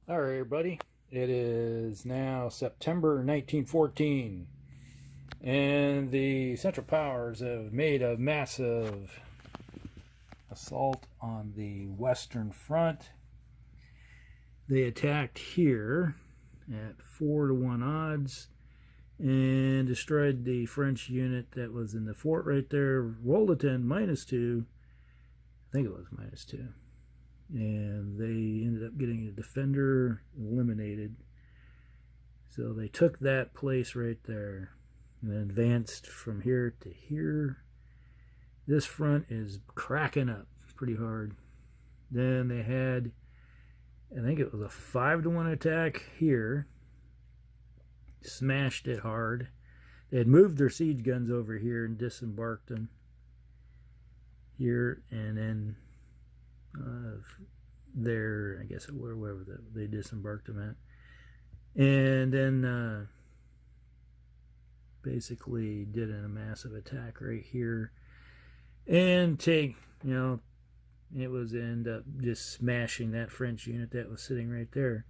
All right, everybody. It is now September 1914, and the Central Powers have made a massive assault on the Western Front. They attacked here at 4-1 odds and destroyed the French unit that was in the fort right there. Rolled it in -2. I think it was -2. And they ended up getting a defender eliminated. So they took that place right there and advanced from here to here. This front is cracking up pretty hard. Then they had, I think it was a 5-1 attack here. Smashed it hard. They had moved their siege guns over here and disembarked them here, and then there, I guess wherever they disembarked them at, and then basically did a massive attack right here and take, it was end up just smashing that French unit that was sitting right there.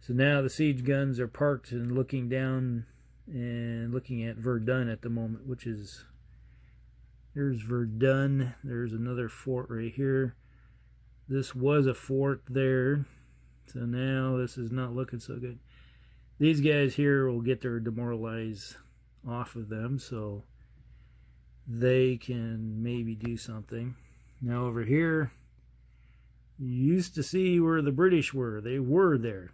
So now the siege guns are parked and looking down and looking at Verdun at the moment, which is, there's Verdun. There's another fort right here. This was a fort there. So now this is not looking so good. These guys here will get their demoralized off of them, so they can maybe do something. Now over here, you used to see where the British were. They were there.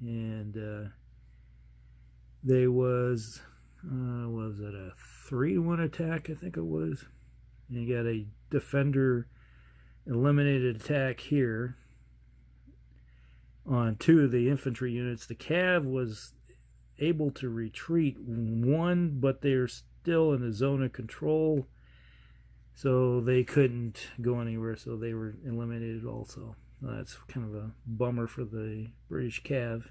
And they was it a 3-1 attack, I think it was. And you got a defender eliminated attack here on 2 of the infantry units. The cav was able to retreat 1, but they're still in a zone of control, so they couldn't go anywhere, so they were eliminated also. That's kind of a bummer for the British cav.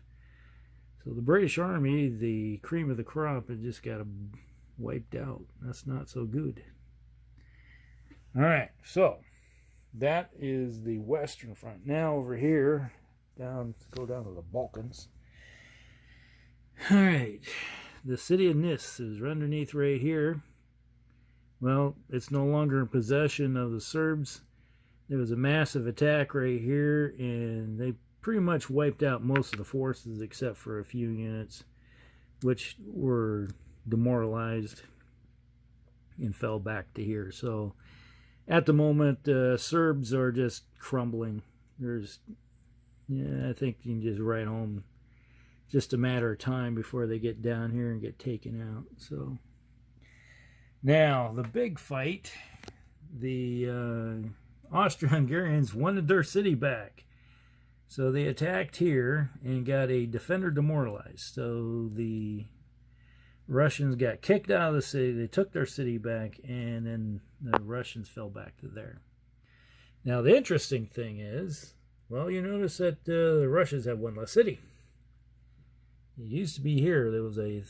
So the British Army, the cream of the crop, it just got wiped out. That's not so good. All right, so that is the Western Front. Now over here, go down to the Balkans. All right, the city of Nis is underneath right here. Well, it's no longer in possession of the Serbs. There was a massive attack right here, and they pretty much wiped out most of the forces except for a few units, which were demoralized and fell back to here. So at the moment, Serbs are just crumbling. I think you can just write home. Just a matter of time before they get down here and get taken out. So now the big fight, the Austro-Hungarians wanted their city back. So they attacked here and got a defender demoralized. So the Russians got kicked out of the city. They took their city back, and then the Russians fell back to there. Now the interesting thing is, well, you notice that the Russians have one less city. It used to be here. There was a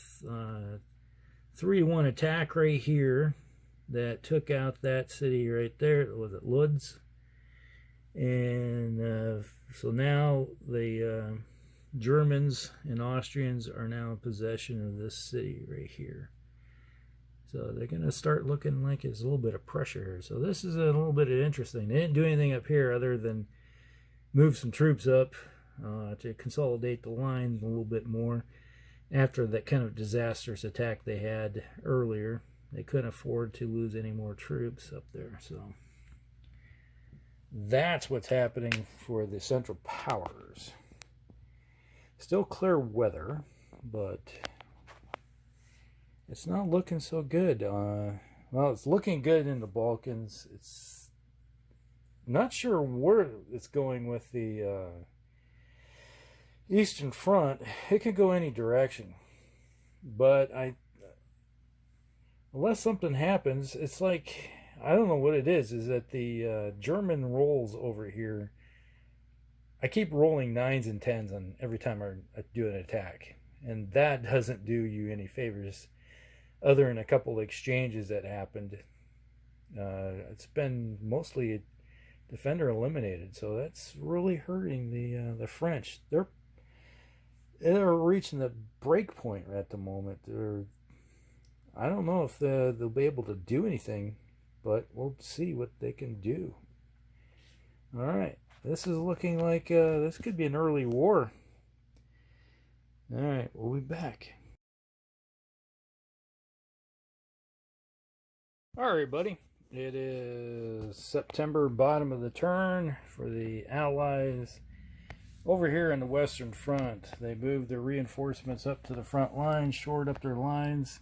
3-1 attack right here that took out that city right there. Was it Lodz? And so now the Germans and Austrians are now in possession of this city right here. So they're going to start looking like it's a little bit of pressure here. So this is a little bit interesting. They didn't do anything up here other than move some troops up to consolidate the lines a little bit more. After that kind of disastrous attack they had earlier, they couldn't afford to lose any more troops up there. So that's what's happening for the Central Powers. Still clear weather, but it's not looking so good. Well, it's looking good in the Balkans. It's not sure where it's going with the Eastern Front. It could go any direction, but unless something happens, it's like, I don't know what it is that the German rolls over here, I keep rolling 9s and 10s on every time I do an attack, and that doesn't do you any favors other than a couple of exchanges that happened. It's been mostly defender eliminated. So that's really hurting the French. They're reaching the break point at the moment. I don't know if they'll be able to do anything, but we'll see what they can do. All right, this is looking like this could be an early war. All right, we'll be back. All right, buddy. It is September, bottom of the turn for the Allies. Over here in the Western Front, they moved their reinforcements up to the front lines, shored up their lines.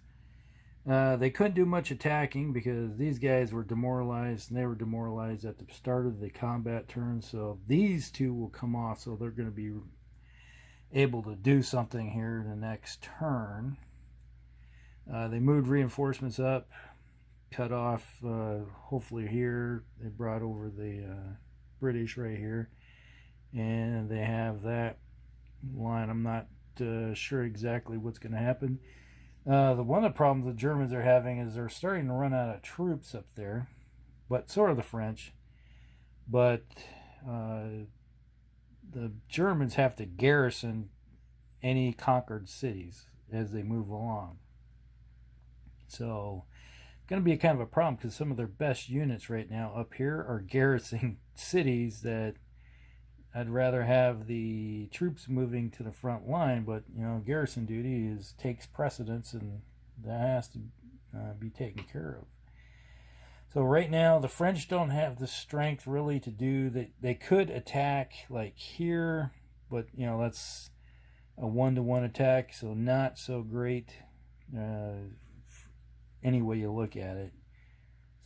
They couldn't do much attacking because these guys were demoralized, and they were demoralized at the start of the combat turn. So these two will come off, so they're going to be able to do something here the next turn. They moved reinforcements up, cut off, hopefully here. They brought over the British right here, and they have that line. I'm not sure exactly what's going to happen. One of the problems the Germans are having is they're starting to run out of troops up there, but so are the French. But the Germans have to garrison any conquered cities as they move along. So it's going to be kind of a problem because some of their best units right now up here are garrisoning cities that I'd rather have the troops moving to the front line, but garrison duty takes precedence, and that has to be taken care of. So right now the French don't have the strength really to do that. They could attack like here, but that's a 1-to-1 attack, so not so great any way you look at it.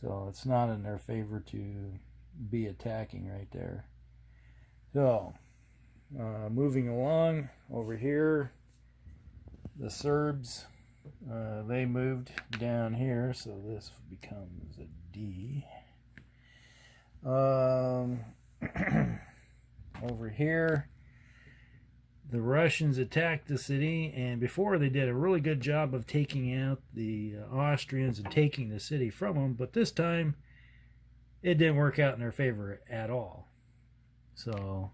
So it's not in their favor to be attacking right there. So moving along over here, the Serbs, they moved down here, so this becomes a D. Over here, the Russians attacked the city, and before they did a really good job of taking out the Austrians and taking the city from them, but this time it didn't work out in their favor at all. So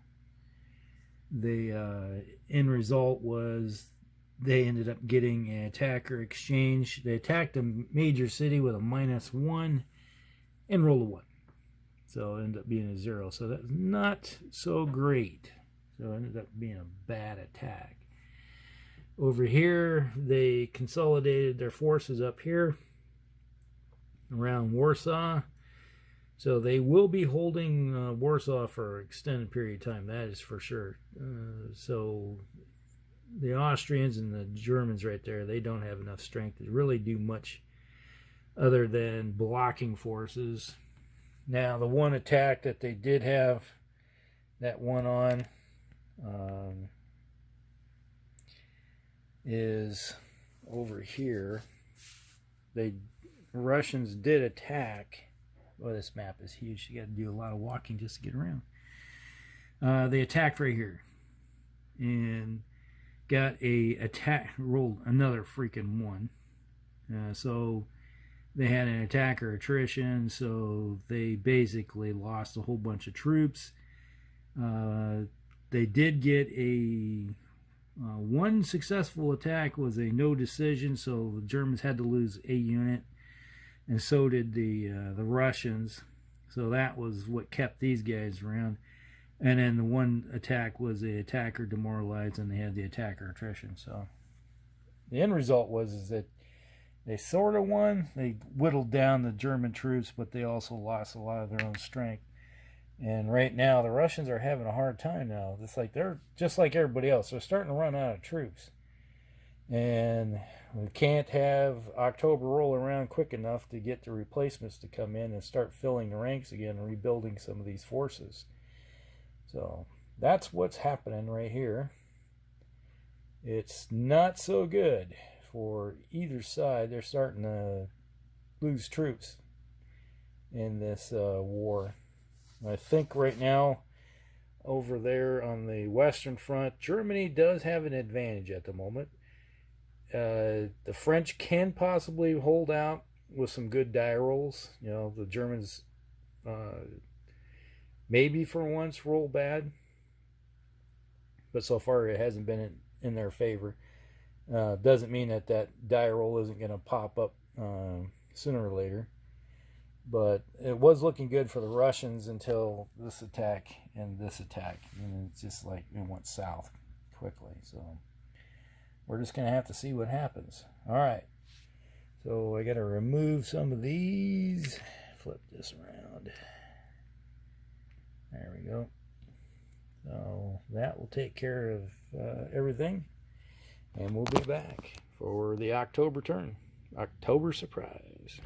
the end result was they ended up getting an attacker exchange. They attacked a major city with a -1 and rolled a 1. So it ended up being a 0. So that's not so great. So it ended up being a bad attack. Over here, they consolidated their forces up here around Warsaw. So they will be holding Warsaw for an extended period of time, that is for sure. So the Austrians and the Germans right there, they don't have enough strength to really do much other than blocking forces. Now, the one attack that they did have, that one on, is over here. The Russians did attack. Oh, this map is huge. You got to do a lot of walking just to get around. They attacked right here and got a attack, rolled another freaking 1. So they had an attacker attrition, so they basically lost a whole bunch of troops. They did get a one successful attack, was a no decision, so the Germans had to lose a unit, and so did the Russians. So that was what kept these guys around. And then the one attack was the attacker demoralized, and they had the attacker attrition. So the end result was that they sort of won. They whittled down the German troops, but they also lost a lot of their own strength. And right now, the Russians are having a hard time now. It's like they're just like everybody else. They're starting to run out of troops. And we can't have October roll around quick enough to get the replacements to come in and start filling the ranks again and rebuilding some of these forces. So that's what's happening right here. It's not so good for either side. They're starting to lose troops in this war. I think right now over there on the Western Front, Germany does have an advantage at the moment. The French can possibly hold out with some good die rolls. The Germans maybe for once roll bad, but so far it hasn't been in their favor. Doesn't mean that die roll isn't going to pop up sooner or later. But it was looking good for the Russians until this attack and this attack. And it's just like it went south quickly. So we're just going to have to see what happens. All right. So I got to remove some of these. Flip this around. There we go. So that will take care of everything. And we'll be back for the October turn. October surprise.